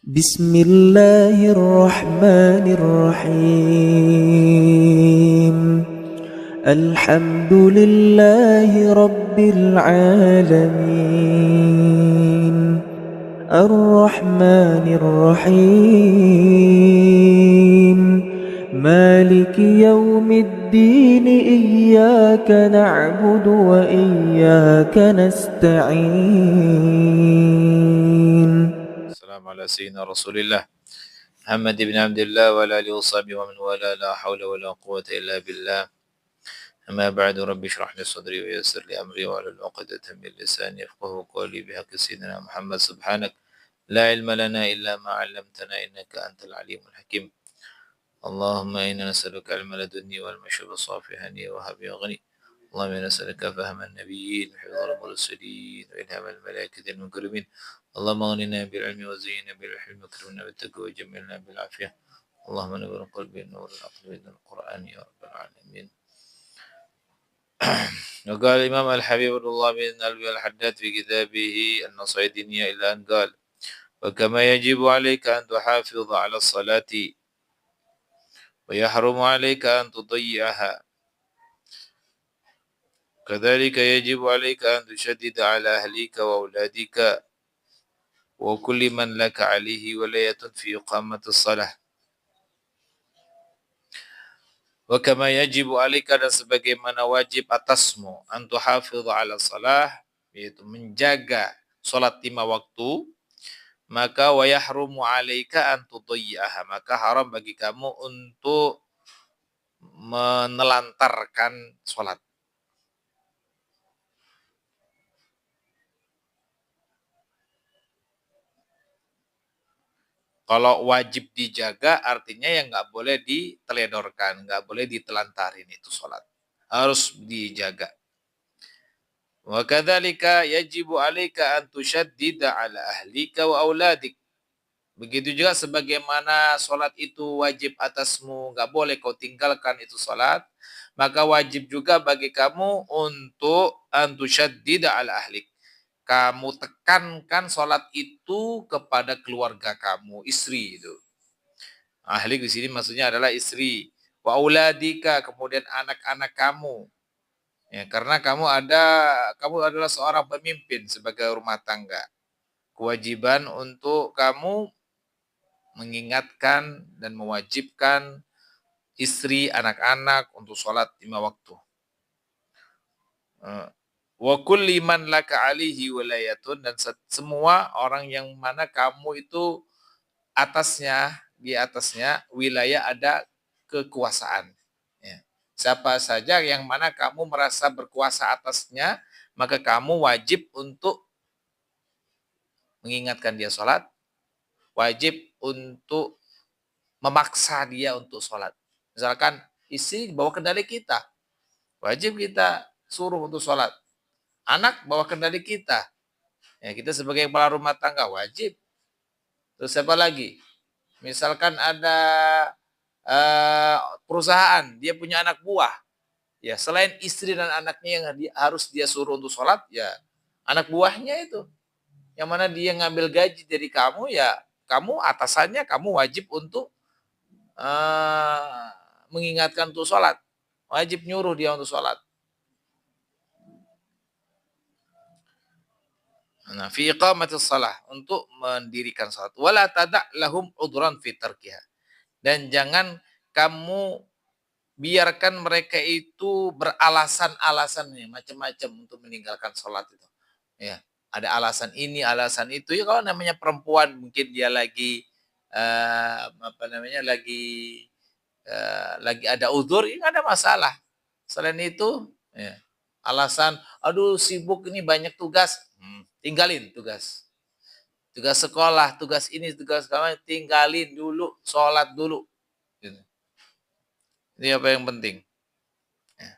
بسم الله الرحمن الرحيم الحمد لله رب العالمين الرحمن الرحيم مالك يوم الدين إياك نعبد وإياك نستعين. السلام على سيدنا رسول الله محمد بن عبد الله وعلى آله وصحبه ومن والاه لا حول ولا قوة إلا بالله. أما بعد رب اشرح لي صدري ويسر لي أمري واحلل عقدة من لساني يفقهوا قولي بحق سيدنا محمد. سبحانك لا علم لنا إلا ما علمتنا إنك أنت العليم الحكيم. اللهم إنا نسألك علم لدني والمشرب صافي هني وهب غني. اللهم إنا نسألك فهم النبيين وحفظ المرسلين وإلهام الملائكة المكرمين. اللهم اغننا بالعلم وزينا بالحلم وكرمنا بالتقوى وجملنا بالعافية. اللهم نور قلبي نور العقل بإذن القرآن يا رب العالمين. وقال الإمام الحبيب الله بن أبي الحداد في كتابه النصائح الدينية إلى أن قال: وكما يجب عليك أن تحافظ على الصلاة ويحرم عليك أن تضيعها، كذلك يجب عليك أن تشدد على أهلك وأولادك وكل من لك عليه ولاية في إقامة الصلاة. Wa kama yajibu alika, dan sebagaimana wajib atasmu, an tuhafidh ala salah, yaitu menjaga salat 5 waktu, maka wa yahrumu alaika an tudayyaha, maka haram bagi kamu untuk menelantarkan salat. Kalau wajib dijaga artinya yang nggak boleh diteledorkan, nggak boleh ditelantarin itu salat. Harus dijaga. Wa kadzalika yajibu 'alaika an tushaddida 'ala ahlika wa auladik. Begitu juga sebagaimana salat itu wajib atasmu, enggak boleh kau tinggalkan itu salat, maka wajib juga bagi kamu untuk an tushaddida 'ala ahlik. Kamu tekankan salat itu kepada keluarga kamu, istri itu. Ahlik di sini maksudnya adalah istri. Wa auladika, kemudian anak-anak kamu. Ya, karena kamu adalah seorang pemimpin sebagai rumah tangga. Kewajiban untuk kamu mengingatkan dan mewajibkan istri, anak-anak untuk sholat 5 waktu. Wa kulli man laka alihi wilayatun, dan semua orang yang mana kamu itu di atasnya wilayah ada kekuasaan. Ya. Siapa saja yang mana kamu merasa berkuasa atasnya, maka kamu wajib untuk mengingatkan dia sholat, wajib untuk memaksa dia untuk sholat. Misalkan istri bawa kendali kita, wajib kita suruh untuk sholat. Anak bawa kendali kita, ya kita sebagai kepala rumah tangga wajib. Terus siapa lagi? Misalkan ada perusahaan, dia punya anak buah, ya selain istri dan anaknya yang harus dia suruh untuk sholat, ya anak buahnya itu, yang mana dia ngambil gaji dari kamu, ya kamu atasannya, kamu wajib untuk mengingatkan untuk sholat, wajib nyuruh dia untuk sholat. Nah, fi iqamatis shalah, untuk mendirikan salat. Wala tada' lahum udhran fi tarkiha. Dan jangan kamu biarkan mereka itu beralasan-alasan nih macam-macam untuk meninggalkan salat itu. Ya, ada alasan ini, alasan itu. Ya kalau namanya perempuan mungkin dia lagi lagi ada uzur, ya enggak ada masalah. Selain itu, ya, alasan, aduh sibuk ini banyak tugas, tinggalin tugas. Tugas sekolah, tugas ini, tugas kamu, tinggalin dulu, sholat dulu. Gitu. Ini apa yang penting. Ya.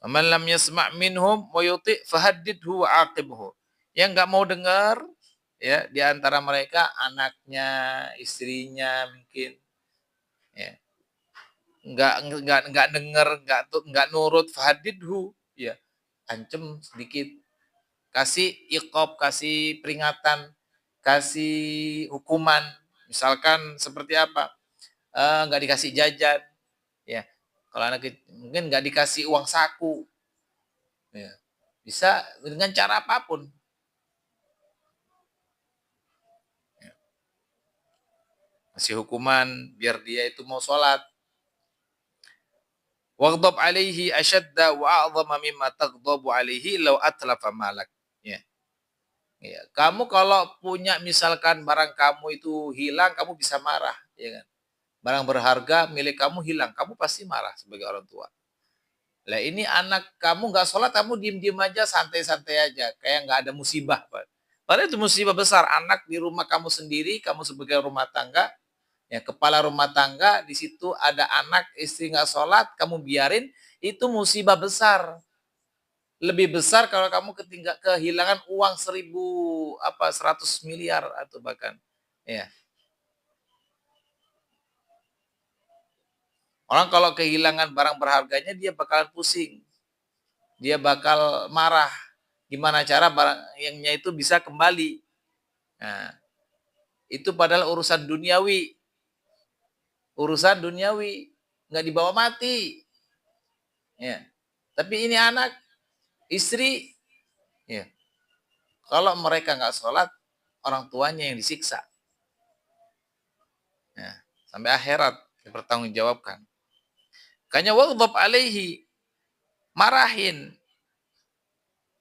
Man lam yasma' minhum wa yuti' fahaddidhu wa aqibhu. Yang enggak mau dengar, ya, di antara mereka anaknya, istrinya mungkin, ya. Enggak dengar, enggak nurut, fahaddidhu, ya. Ancem sedikit. kasih iqab, kasih peringatan, kasih hukuman. Misalkan seperti apa? Nggak dikasih jajan, ya. Kalau anak mungkin nggak dikasih uang saku, ya. Bisa dengan cara apapun. Ya. Kasih hukuman biar dia itu mau sholat. Waghdab alaihi ashadda wa a'zama mimma taghdabu alaihi law atlafa malak. Ya. Ya. Kamu kalau punya misalkan barang kamu itu hilang, kamu bisa marah, ya kan? Barang berharga milik kamu hilang, kamu pasti marah sebagai orang tua. Lah ini anak kamu nggak sholat, kamu diem-diem aja, santai-santai aja, kayak nggak ada musibah. Padahal itu musibah besar, anak di rumah kamu sendiri, kamu sebagai rumah tangga, ya kepala rumah tangga, di situ ada anak, istri nggak sholat, kamu biarin, itu musibah besar. Lebih besar kalau kamu kehilangan uang 100 miliar atau bahkan, ya. Orang kalau kehilangan barang berharganya dia bakalan pusing. Dia bakal marah. Gimana cara barang yangnya itu bisa kembali. Nah, itu padahal urusan duniawi. Urusan duniawi. Nggak dibawa mati. Ya. Tapi ini anak, istri, ya. Kalau mereka nggak sholat, orang tuanya yang disiksa. Ya. Sampai akhirat dipertanggungjawabkan. Kanya waghdab alaihi, marahin.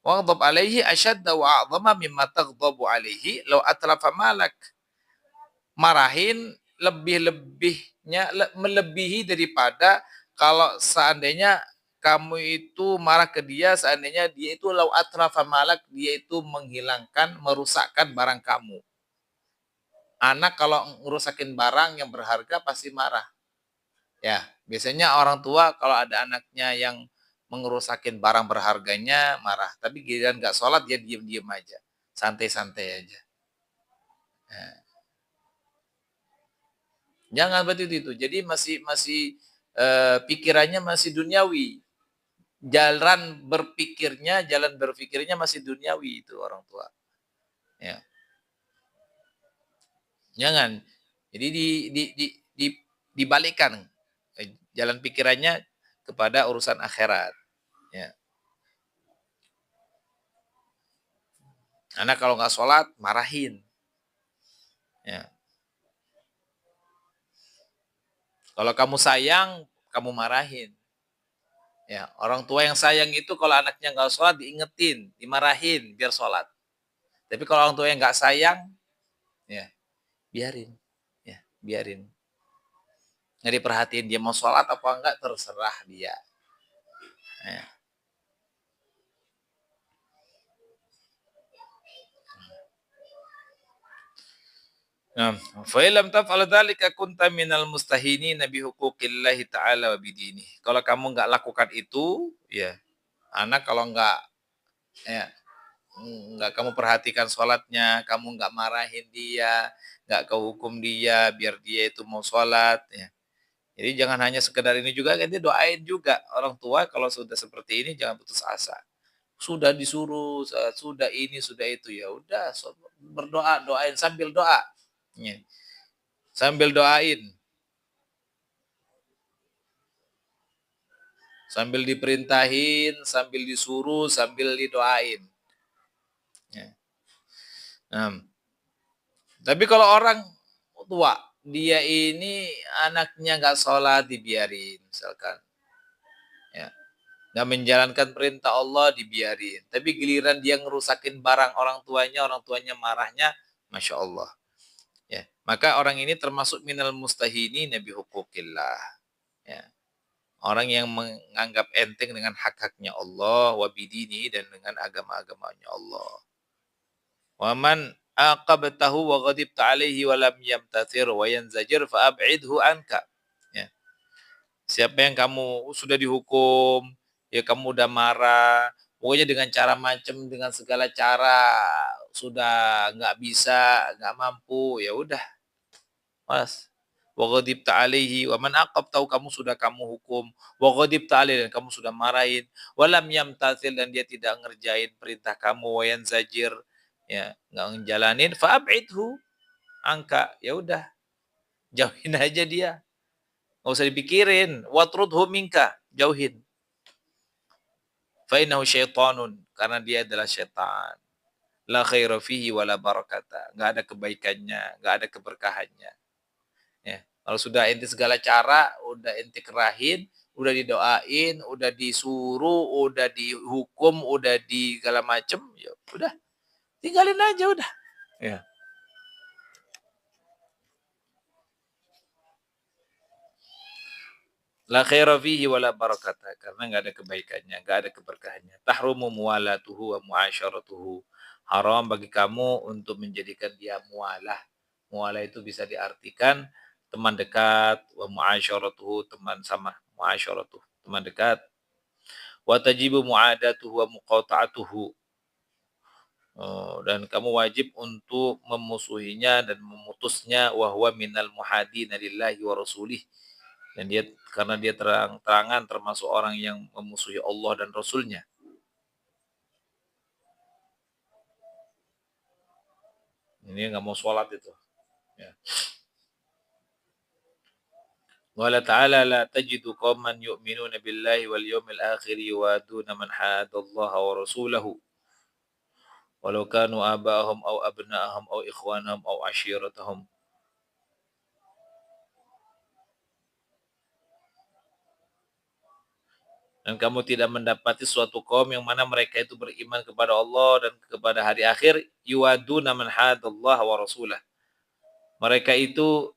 Waghdab alaihi asyadda wa a'zama mimma taghdabu alaihi law atlafa malak. Marahin melebihi daripada kalau seandainya kamu itu marah ke dia, seandainya dia itu law atrafa malak, dia itu menghilangkan, merusakkan barang kamu. Anak kalau ngerusakin barang yang berharga pasti marah. Ya, biasanya orang tua kalau ada anaknya yang mengerusakin barang berharganya marah. Tapi giliran nggak sholat dia diem-diem aja, santai-santai aja. Nah, jangan berarti itu. Jadi masih pikirannya masih duniawi. Jalan berpikirnya masih duniawi itu orang tua. Ya. Jangan. Jadi dibalikkan jalan pikirannya kepada urusan akhirat. Ya. Anak kalau nggak sholat marahin. Ya. Kalau kamu sayang, kamu marahin. Ya, orang tua yang sayang itu kalau anaknya nggak sholat diingetin, dimarahin biar sholat. Tapi kalau orang tua yang nggak sayang, ya biarin, ya biarin. Nggak diperhatiin dia mau sholat apa enggak terserah dia. Ya. Nah, fa illam taf'al dzalika kunta minal mustahinin bi huquqillahi ta'ala wa bidini. Kalau kamu nggak lakukan itu, ya anak kalau ya, nggak kamu perhatikan sholatnya, kamu nggak marahin dia, nggak kau hukum dia biar dia itu mau sholat, ya. Jadi jangan hanya sekedar ini juga, nanti doain juga orang tua kalau sudah seperti ini jangan putus asa. Sudah disuruh, sudah ini, sudah itu, ya udah berdoa, doain sambil doa. Ya. Sambil doain. Sambil diperintahin, sambil disuruh, sambil didoain. Ya. Nah, tapi kalau orang tua, dia ini anaknya nggak sholat dibiarin, misalkan. Ya. Nggak menjalankan perintah Allah dibiarin. Tapi giliran dia ngerusakin barang orang tuanya marahnya, Masya Allah. Ya. Maka orang ini termasuk minal mustahini nabi hukukillah. Ya. Orang yang menganggap enteng dengan hak-haknya Allah, wabidini dan dengan agama-agamanya Allah. Waman aqabtahu wa ghadibta alaihi wa lam yamtathir wa yanzajir fa'ab'idhu anka. Ya. Siapa yang kamu sudah dihukum, ya kamu udah marah, pokoknya dengan cara macam, dengan segala cara sudah nggak bisa, nggak mampu, ya udah, mas wa ghadibta alaihi wa man aqabtahu, kamu sudah kamu hukum, wa ghadibta alaihi, dan kamu sudah marahin, wa lam yamtathil, dan dia tidak ngerjain perintah kamu, wa yanzajir, ya enggak ngejalanin, fa ab'idhu angka, ya udah jauhin aja dia, enggak usah dipikirin, watrudhu minka, jauhin. Fa innahu syaitanun, karena dia adalah syaitan. La khaira fihi wa la barakata, enggak ada kebaikannya, enggak ada keberkahannya. Ya, kalau sudah ente segala cara, udah ente kerahin, udah didoain, udah disuruh, udah dihukum, udah di segala macem, ya udah tinggalin aja udah. Ya. La khaira fihi wa la barakata, karena enggak ada kebaikannya, enggak ada keberkahannya. Tahrumu muwalatuhu wa muasyaratuhu. Haram bagi kamu untuk menjadikan dia mualah. Mualah itu bisa diartikan teman dekat, wa muasyaratuhu, teman sama, muasyaratuhu, teman dekat. Wa tajibu muadatuhu wa muqata'atuhu. Dan kamu wajib untuk memusuhinya dan memutusnya, wa huwa minal muhadina lillahi wa rasulih. Dan dia, karena dia terang-terangan termasuk orang yang memusuhi Allah dan Rasulnya. Ini nggak mau sholat itu. Ya. Wala ta'ala la tajidu qauman yu'minuna billahi wal yawmil akhir yuwaduna man hadallaha wa rasulahu walau kanu aba'ahum aw abna'ahum aw ikhwanahum aw ashiratahum. Dan kamu tidak mendapati suatu kaum yang mana mereka itu beriman kepada Allah dan kepada hari akhir, yuwaduna man hadallaha wa rasulah. Mereka itu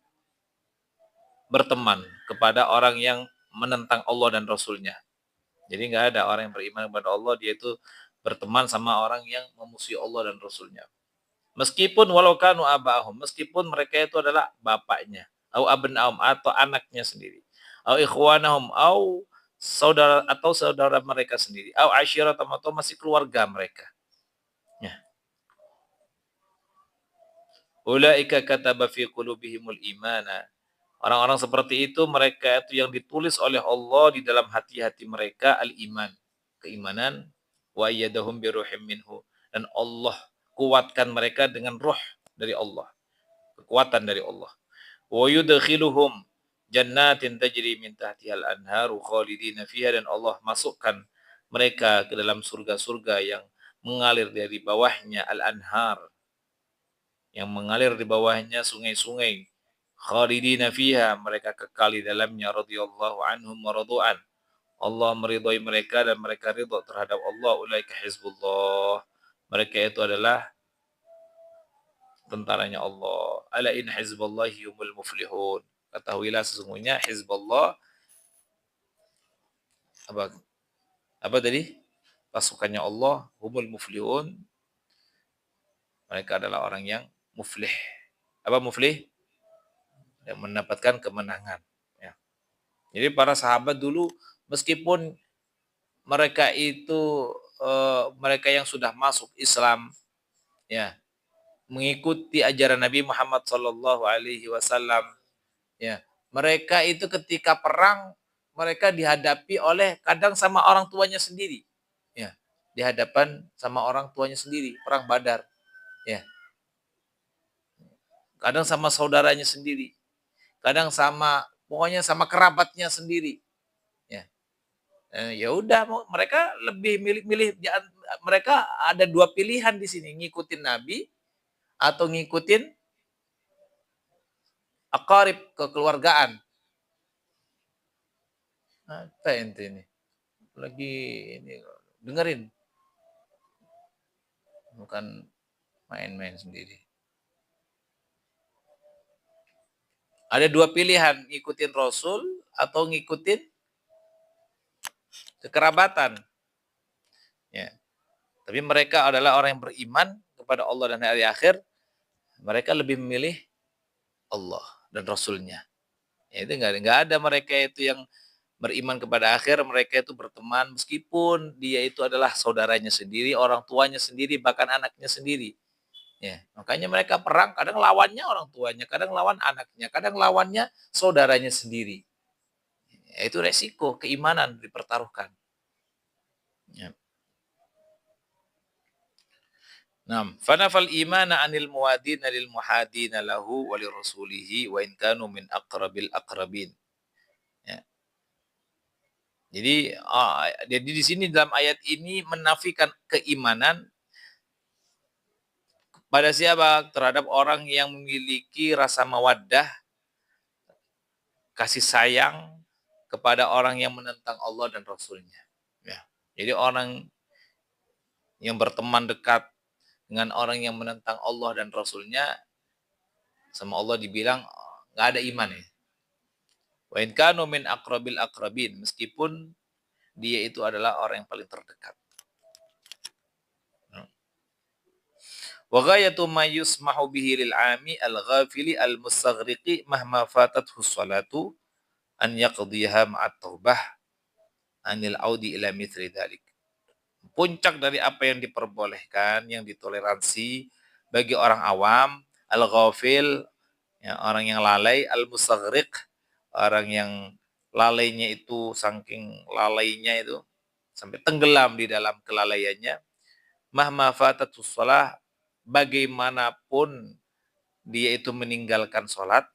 berteman kepada orang yang menentang Allah dan Rasulnya. Jadi nggak ada orang yang beriman kepada Allah, dia itu berteman sama orang yang memusuhi Allah dan Rasulnya. Meskipun walau kanu abahum, meskipun mereka itu adalah bapaknya, au abnaum, atau anaknya sendiri, au ikhwanahum, atau saudara mereka sendiri, au asyiratum, atau masih keluarga mereka. Ya. Ulaika kataba fi qulubihimul imana. Orang-orang seperti itu, mereka itu yang ditulis oleh Allah di dalam hati-hati mereka al-iman, keimanan, wa ayyadahum bi ruhim minhu, dan Allah kuatkan mereka dengan ruh dari Allah, kekuatan dari Allah. Wa yudkhiluhum jannatin tajri min tahtihal anharu khalidina fiha, dan Allah masukkan mereka ke dalam surga-surga yang mengalir dari bawahnya al-anhar, yang mengalir di bawahnya sungai-sungai. Khalidina fiha, mereka kekal di dalamnya, radhiyallahu anhum wa radu'an. Allah meridhai mereka dan mereka ridha terhadap Allah. Ulaika hizbullah, mereka itu adalah tentaranya Allah. Ala in hizballahi humul muflihun. Ketahuilah sesungguhnya hizballah, apa apa tadi? Pasukannya Allah, humul muflihun. Mereka adalah orang yang muflih. Apa muflih? Yang mendapatkan kemenangan. Ya. Jadi para sahabat dulu, meskipun mereka itu mereka yang sudah masuk Islam, ya, mengikuti ajaran Nabi Muhammad Sallallahu Alaihi Wasallam, ya, mereka itu ketika perang, mereka dihadapi oleh kadang sama orang tuanya sendiri, ya, dihadapan sama orang tuanya sendiri, perang Badar, ya, kadang sama saudaranya sendiri, kadang sama, pokoknya sama kerabatnya sendiri, ya. Ya udah, mereka lebih milih-milih, mereka ada dua pilihan di sini, ngikutin Nabi atau ngikutin aqarib, kekeluargaan. Apa ente ini? Lagi ini dengerin. Bukan main-main sendiri. Ada dua pilihan, ngikutin Rasul atau ngikutin kekerabatan. Ya. Tapi mereka adalah orang yang beriman kepada Allah dan hari akhir. Mereka lebih memilih Allah dan Rasulnya. Ya, itu nggak ada mereka itu yang beriman kepada akhir, mereka itu berteman meskipun dia itu adalah saudaranya sendiri, orang tuanya sendiri, bahkan anaknya sendiri. Ya, makanya mereka perang kadang lawannya orang tuanya, kadang lawan anaknya, kadang lawannya saudaranya sendiri. Ya, itu resiko keimanan dipertaruhkan. Ya. Naam, fanafal imana 'anil muwadina lil muhadina lahu wa li rasulihi wa in kanu min aqrabil aqrabin. Ya. Jadi di sini dalam ayat ini menafikan keimanan pada siapa? Terhadap orang yang memiliki rasa mawaddah, kasih sayang kepada orang yang menentang Allah dan Rasulnya. Ya. Jadi orang yang berteman dekat dengan orang yang menentang Allah dan Rasulnya, sama Allah dibilang nggak ada iman ya. Wa in kanu min aqrabil aqrabin, meskipun dia itu adalah orang yang paling terdekat. Wa ghayatu ma yusmahu bihi lil 'ami al-ghafili al-mustaghriqi mahma fatathu sholatu an yaqdiha ma'at taubah anil audi ila mithli dzalik. Puncak dari apa yang diperbolehkan, yang ditoleransi bagi orang awam, al-ghafil, ya, orang yang lalai, al-mustaghriq, orang yang lalainya itu saking lalainya itu sampai tenggelam di dalam kelalaiannya, mahma fatatus shalah, bagaimanapun dia itu meninggalkan salat,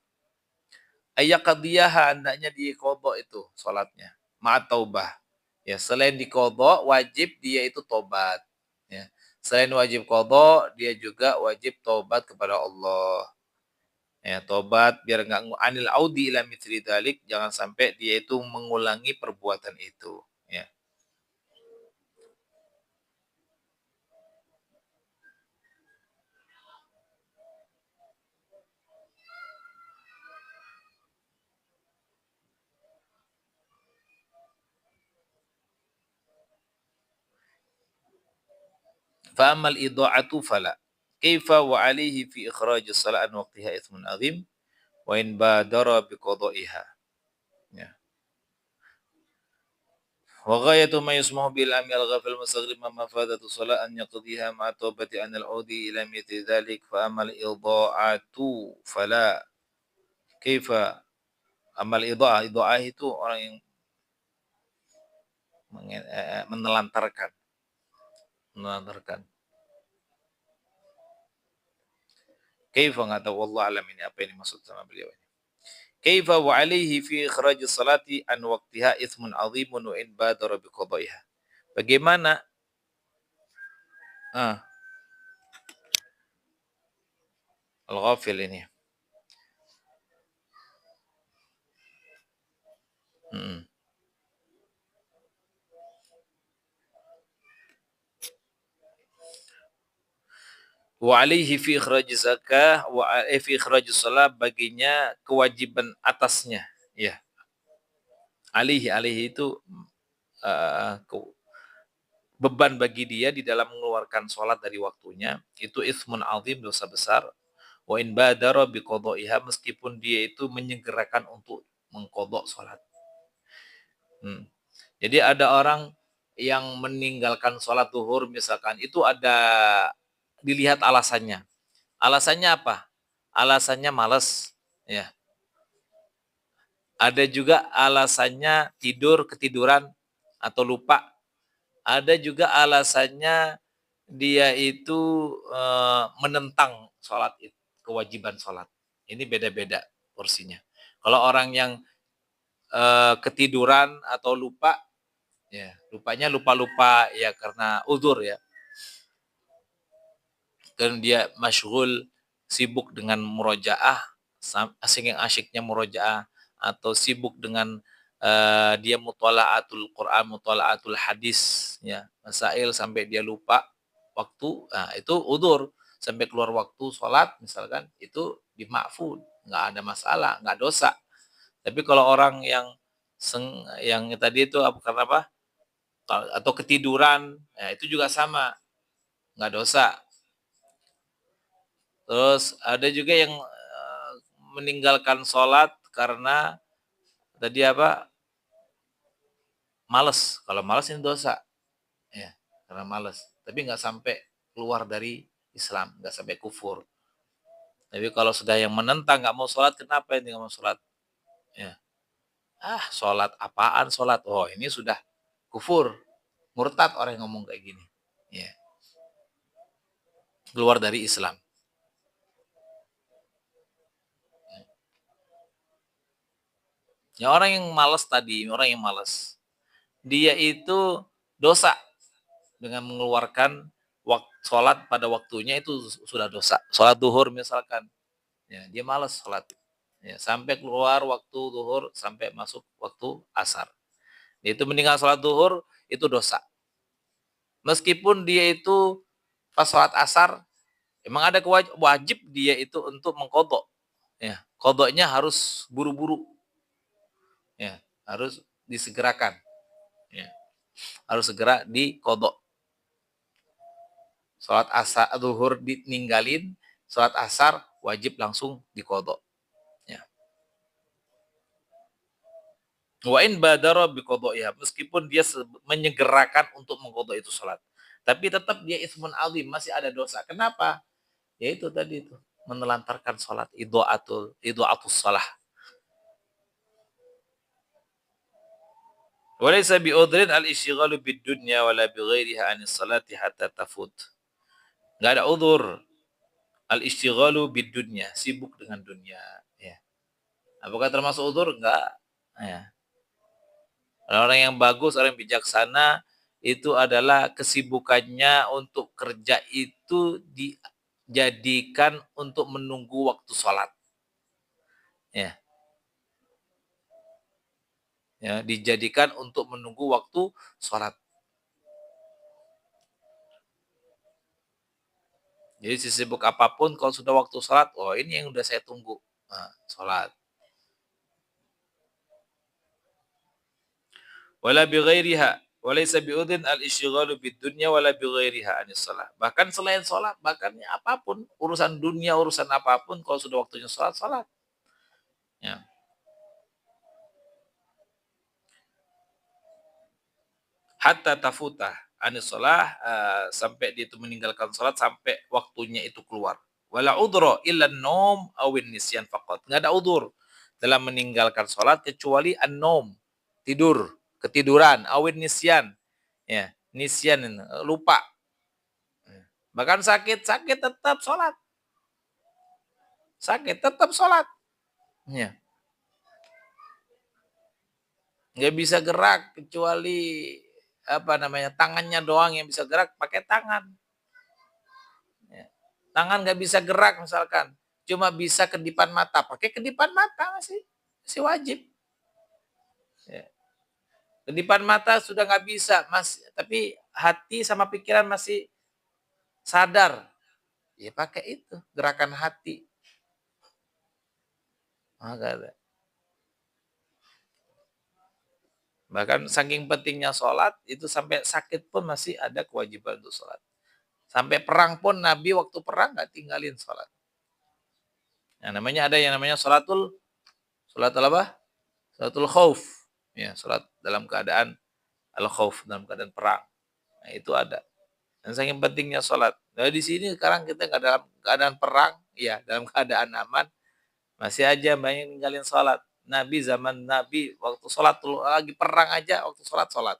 ayaqdiyaha, hendaknya diqadha itu salatnya, ma'at taubah. Ya, selain diqadha wajib dia itu tobat, ya. Selain wajib qadha, dia juga wajib tobat kepada Allah. Ya, tobat biar enggak anil audi ila mithli dzalik, jangan sampai dia itu mengulangi perbuatan itu, ya. Fa amal idha'atu fala. Kaifa wa alaihi fi ikhrajis salat an waqtiha itsmun azim wa in badara bi qada'iha. Ya. Wa ghayatu ma yusmahu bil amil ghafil mustaghrib ma mafadatu salat an yaqdiha ma taubati an al audi ila mithli dzalik fa amal idha'atu fala. Kaifa amal idha'ah itu orang yang menelantarkan, menelantarkan. Kaifa enggak tahu, wallahu alam ini apa yang dimaksud sama beliau ini. Kaifa wa alaihi fi ikhrajis salati an waqtiha itsmun azimun wa in badara bi qada'iha. Bagaimana ah, al-ghafil ini. Hmm. Wa alaihi fi ikhrajis zakah wa fi ikhrajis shalah, baginya kewajiban atasnya, ya. Alaihi itu uh, beban bagi dia di dalam mengeluarkan sholat dari waktunya, itu ismun azim, dosa besar. Wa in badara bi qada'iha, meskipun dia itu menyegerakan untuk mengqadha sholat. Jadi ada orang yang meninggalkan sholat zuhur misalkan, itu ada dilihat alasannya. Alasannya apa? Alasannya malas, ya. Ada juga alasannya ketiduran atau lupa. Ada juga alasannya dia itu menentang sholat, kewajiban sholat. Ini beda-beda porsinya. Kalau orang yang ketiduran atau lupa, ya lupanya lupa-lupa ya karena uzur ya. Dan dia masyghul, sibuk dengan murojaah, asing yang asyiknya murojaah, atau sibuk dengan dia mutolaatul Quran, mutolaatul hadis, ya, masail sampai dia lupa waktu, nah itu udzur, sampai keluar waktu sholat misalkan, itu dimakful, nggak ada masalah, nggak dosa. Tapi kalau orang yang tadi itu karena apa? Atau ketiduran, ya itu juga sama, nggak dosa. Terus ada juga yang meninggalkan sholat karena tadi apa? Males. Kalau males ini dosa, ya, karena males. Tapi nggak sampai keluar dari Islam, nggak sampai kufur. Tapi kalau sudah yang menentang nggak mau sholat, kenapa ini nggak mau sholat? Ya, sholat apaan sholat? Oh ini sudah kufur, murtad orang yang ngomong kayak gini. Ya, keluar dari Islam. Ya orang yang malas tadi, orang yang malas, dia itu dosa dengan mengeluarkan sholat pada waktunya itu sudah dosa. Sholat duhur misalkan, ya dia malas sholat. Ya, sampai keluar waktu duhur sampai masuk waktu asar. Itu meninggal sholat duhur itu dosa. Meskipun dia itu pas sholat asar, emang ada wajib dia itu untuk mengkodok. Ya, kodoknya harus buru-buru. Ya, harus disegerakan. Ya, harus segera dikodok. Sholat asar duhur ditinggalin, sholat asar wajib langsung dikodok. Ya. Wa in badara biqadaiha, meskipun dia menyegerakan untuk mengkodok itu sholat. Tapi tetap dia ismun azim, masih ada dosa. Kenapa? Ya itu tadi itu, menelantarkan sholat, idha'atus shalah. Walaysa bi'udhrin al-ishghalu bid-dunya wala bighairiha 'anis salati hatta tafut. Enggak ada udhur al-ishghalu bid-dunya, sibuk dengan dunia, ya. Apakah termasuk udhur? Enggak. Ya. Orang yang bagus, orang yang bijaksana itu adalah kesibukannya untuk kerja itu dijadikan untuk menunggu waktu sholat. Ya. Ya, dijadikan untuk menunggu waktu sholat. Jadi sesibuk apapun kalau sudah waktu sholat, oh ini yang udah saya tunggu. Nah, sholat. Wala bighairiha, walaysa bi'udhin al-ishghalu bid-dunya wala bighairiha anis shalah. Bahkan selain sholat, bahkan apapun, urusan dunia, urusan apapun, kalau sudah waktunya sholat, sholat. Ya. Hatta tafuta anis shalah, sampai dia itu meninggalkan sholat, sampai waktunya itu keluar. Wala udhra illa an-naum awin nisyan faqat. Enggak ada udur dalam meninggalkan sholat kecuali an-naum, tidur, ketiduran, awin nisyan. Ya, nisyan lupa. Bahkan sakit tetap sholat. Sakit tetap sholat. Ya. Nggak bisa gerak kecuali tangannya doang yang bisa gerak, pakai tangan. Ya. Tangan nggak bisa gerak misalkan, cuma bisa kedipan mata, pakai kedipan mata masih wajib. Ya. Kedipan mata sudah nggak bisa, tapi hati sama pikiran masih sadar. Ya pakai itu, gerakan hati. Bahkan saking pentingnya sholat, itu sampai sakit pun masih ada kewajiban untuk sholat. Sampai perang pun Nabi waktu perang nggak tinggalin sholat. Nah, ada yang namanya sholat apa? Sholatul khauf. Ya, sholat dalam keadaan al-khauf, dalam keadaan perang. Nah, itu ada. Dan saking pentingnya sholat. Nah, di sini sekarang kita nggak dalam keadaan perang, ya dalam keadaan aman, masih aja banyak ninggalin sholat. Zaman Nabi waktu sholat lagi perang aja, waktu sholat.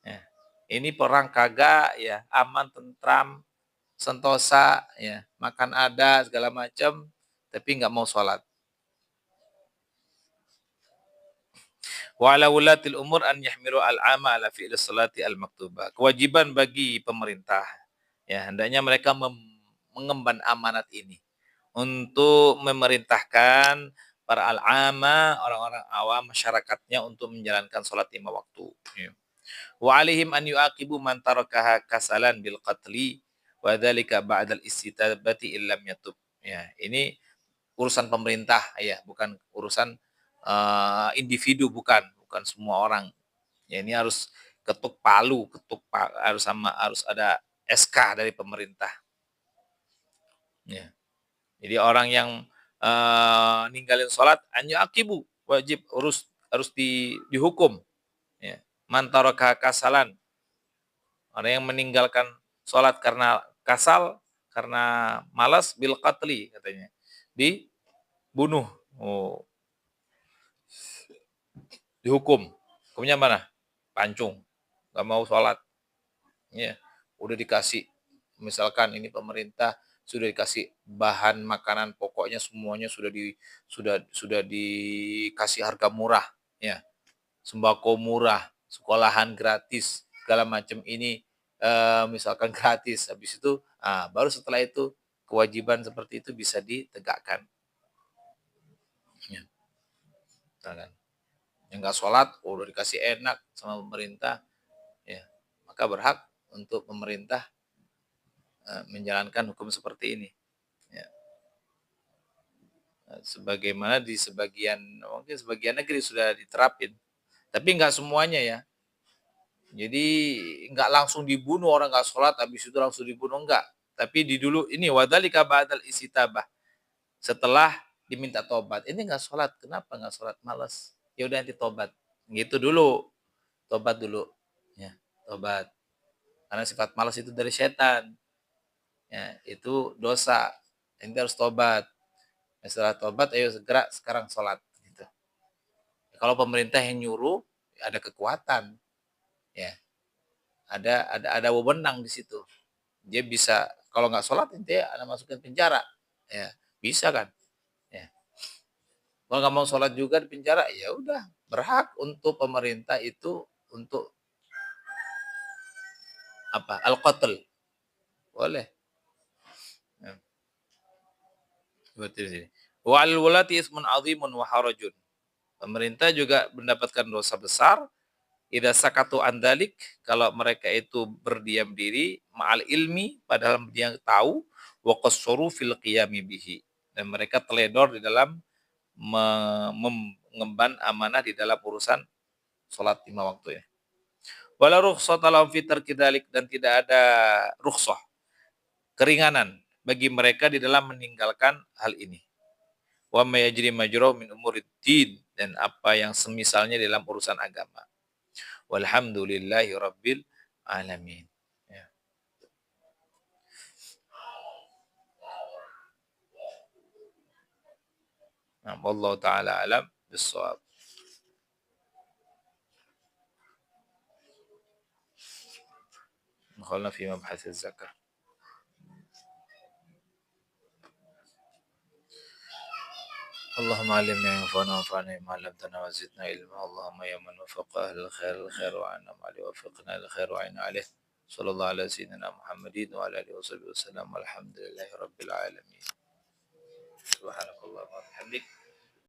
Ya. Ini perang kagak, ya aman, tentram, sentosa, ya makan ada segala macam, tapi nggak mau sholat. Wa ala wulatil umur an yahmilu al-ama ala fi'il salati al-maktubah. Kewajiban bagi pemerintah, ya hendaknya mereka mengemban amanat ini untuk memerintahkan para al-ama, orang-orang awam masyarakatnya untuk menjalankan sholat 5 waktu. Ya. Wa alaihim an yu'aqibu man tarakaha kasalan bil qatli wa dzalika ba'dal istitabati illam yatub. Ya, ini urusan pemerintah ya, bukan urusan individu, bukan semua orang. Ya ini harus harus ada SK dari pemerintah. Ya. Jadi orang yang ninggalin sholat anyu akibu wajib harus dihukum. Ya. Man taraka kasalan, orang yang meninggalkan sholat karena kasal karena malas bil qatli katanya. Dibunuh. Oh, dihukum. Hukumnya mana? Pancung. Gak mau sholat. Ya, udah dikasih misalkan ini pemerintah sudah dikasih bahan makanan pokoknya semuanya sudah dikasih harga murah ya, sembako murah, sekolahan gratis, segala macam ini misalkan gratis. Habis itu baru setelah itu kewajiban seperti itu bisa ditegakkan. Ya, misalkan yang nggak sholat udah dikasih enak sama pemerintah ya, maka berhak untuk pemerintah menjalankan hukum seperti ini. Ya. Sebagaimana di mungkin sebagian negeri sudah diterapin, tapi nggak semuanya ya. Jadi nggak langsung dibunuh orang nggak sholat, habis itu langsung dibunuh enggak. Tapi di dulu ini wadzalika ba'dal istitabah. Setelah diminta tobat, ini nggak sholat, kenapa nggak sholat? Malas. Ya udah nanti tobat. Gitu dulu, tobat dulu. Ya, tobat. Karena sifat malas itu dari setan. Ya, itu dosa. Nanti harus tobat. Setelah tobat, ayo segera sekarang sholat. Gitu. Kalau pemerintah yang nyuruh, ada kekuatan, ya, ada wewenang di situ. Dia bisa kalau nggak sholat, nanti ada masukin penjara, ya, bisa kan? Ya. Kalau nggak mau sholat juga di penjara, ya udah berhak untuk pemerintah itu untuk apa? Al-qatl, boleh. Ya. Seperti ini. Wal wulati ismun azimun wa harajun. Pemerintah juga mendapatkan dosa besar idza sakatu andalik, kalau mereka itu berdiam diri ma'al ilmi padahal dia tahu, wa qassuru fil qiyami bihi, dan mereka teledor di dalam mengemban amanah di dalam urusan salat 5 waktu ya. Wala rukhsata lahum fi tarki dzalik, dan tidak ada rukhsah, keringanan bagi mereka di dalam meninggalkan hal ini. Wa may yajri majrahu min umuriddin, dan apa yang semisalnya dalam urusan agama. Walhamdulillahi rabbil alamin. Ya. Nah, wallahu taala alam bissawab. Dakhalna fi mabhath az-zakah. اللهم علمنا ينفعنا وانفعنا بما علمتنا وزدنا علما. اللهم يا من وفق اهل الخير الخير وعنا ما وفقنا للخير وعنا عليه. صلى الله على سيدنا محمد وعلى اله وصحبه وسلم والحمد لله رب العالمين. سبحانك اللهم وبحمدك